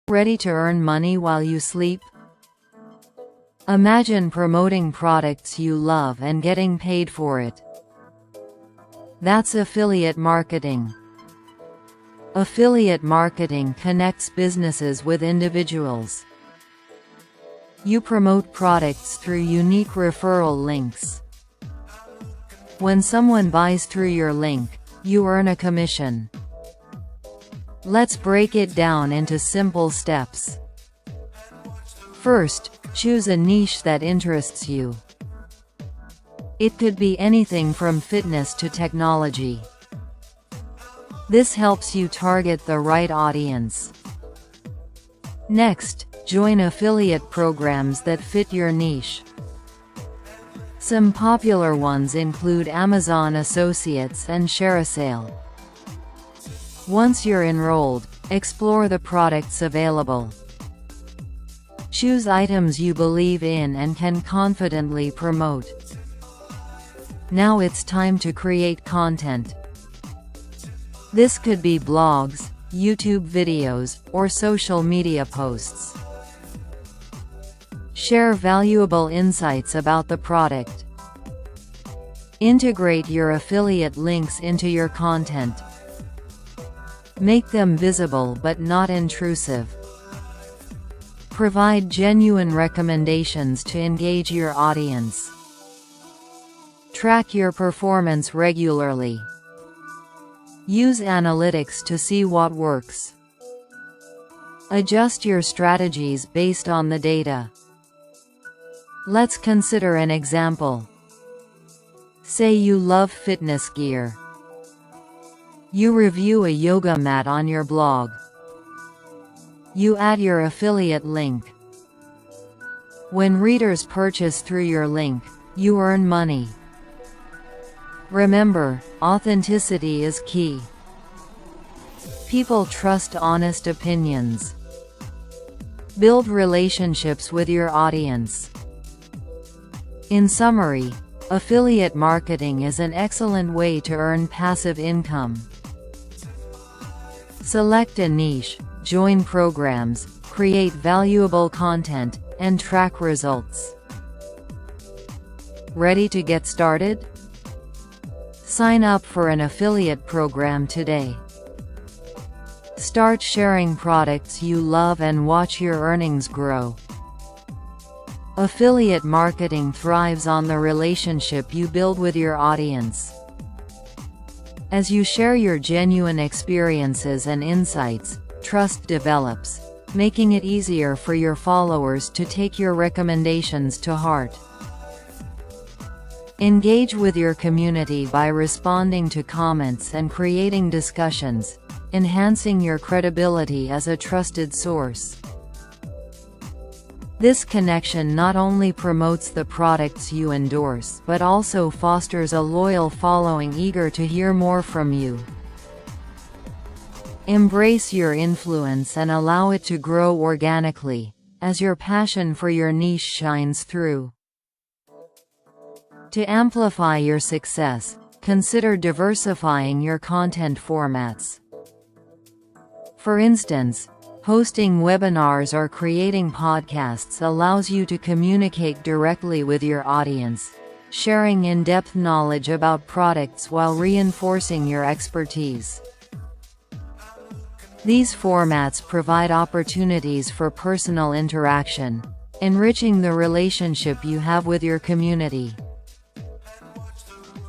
Ready to earn money while you sleep? Imagine promoting products you love and getting paid for it. That's affiliate marketing. Affiliate marketing connects businesses with individuals. You promote products through unique referral links. When someone buys through your link, you earn a commission. Let's break it down into simple steps. First, choose a niche that interests you. It could be anything from fitness to technology. This helps you target the right audience. Next, join affiliate programs that fit your niche. Some popular ones include Amazon Associates and ShareASale. Once you're enrolled, explore the products available. Choose items you believe in and can confidently promote. Now it's time to create content. This could be blogs, YouTube videos, or social media posts. Share valuable insights about the product. Integrate your affiliate links into your content. Make them visible but not intrusive. Provide genuine recommendations to engage your audience. Track your performance regularly. Use analytics to see what works. Adjust your strategies based on the data. Let's consider an example. Say you love fitness gear. You review a yoga mat on your blog. You add your affiliate link. When readers purchase through your link, you earn money. Remember, authenticity is key. People trust honest opinions. Build relationships with your audience. In summary, affiliate marketing is an excellent way to earn passive income. Select a niche, join programs, create valuable content, and track results. Ready to get started? Sign up for an affiliate program today. Start sharing products you love and watch your earnings grow. Affiliate marketing thrives on the relationship you build with your audience. As you share your genuine experiences and insights, trust develops, making it easier for your followers to take your recommendations to heart. Engage with your community by responding to comments and creating discussions, enhancing your credibility as a trusted source. This connection not only promotes the products you endorse but also fosters a loyal following eager to hear more from you. Embrace your influence and allow it to grow organically, as your passion for your niche shines through. To amplify your success, consider diversifying your content formats. For instance, hosting webinars or creating podcasts allows you to communicate directly with your audience, sharing in-depth knowledge about products while reinforcing your expertise. These formats provide opportunities for personal interaction, enriching the relationship you have with your community.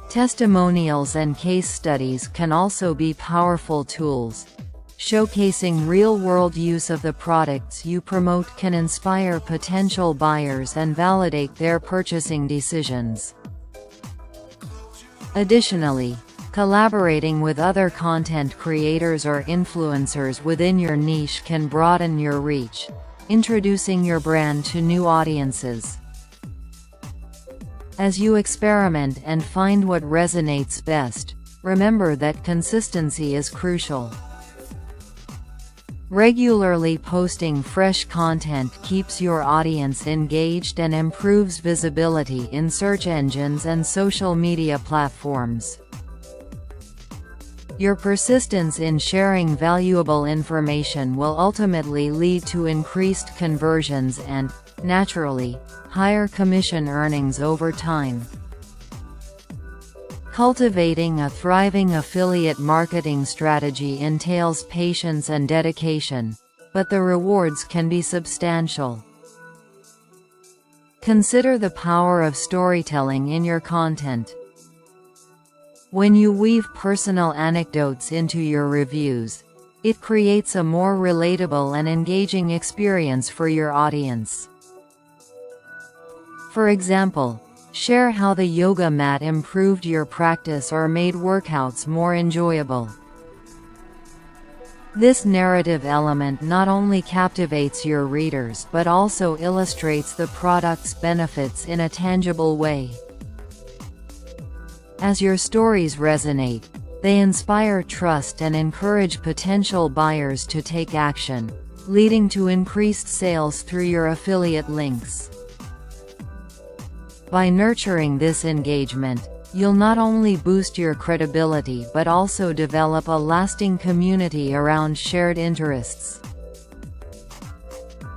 Testimonials and case studies can also be powerful tools. Showcasing real-world use of the products you promote can inspire potential buyers and validate their purchasing decisions. Additionally, collaborating with other content creators or influencers within your niche can broaden your reach, introducing your brand to new audiences. As you experiment and find what resonates best, remember that consistency is crucial. Regularly posting fresh content keeps your audience engaged and improves visibility in search engines and social media platforms. Your persistence in sharing valuable information will ultimately lead to increased conversions and, naturally, higher commission earnings over time. Cultivating a thriving affiliate marketing strategy entails patience and dedication, but the rewards can be substantial. Consider the power of storytelling in your content. When you weave personal anecdotes into your reviews, it creates a more relatable and engaging experience for your audience. For example, share how the yoga mat improved your practice or made workouts more enjoyable. This narrative element not only captivates your readers but also illustrates the product's benefits in a tangible way. As your stories resonate, they inspire trust and encourage potential buyers to take action, leading to increased sales through your affiliate links. By nurturing this engagement, you'll not only boost your credibility but also develop a lasting community around shared interests.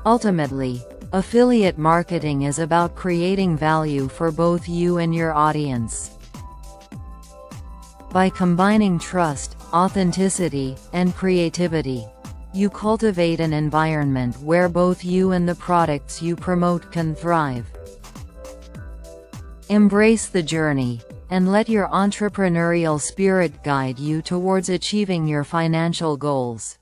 Ultimately, affiliate marketing is about creating value for both you and your audience. By combining trust, authenticity, and creativity, you cultivate an environment where both you and the products you promote can thrive. Embrace the journey, and let your entrepreneurial spirit guide you towards achieving your financial goals.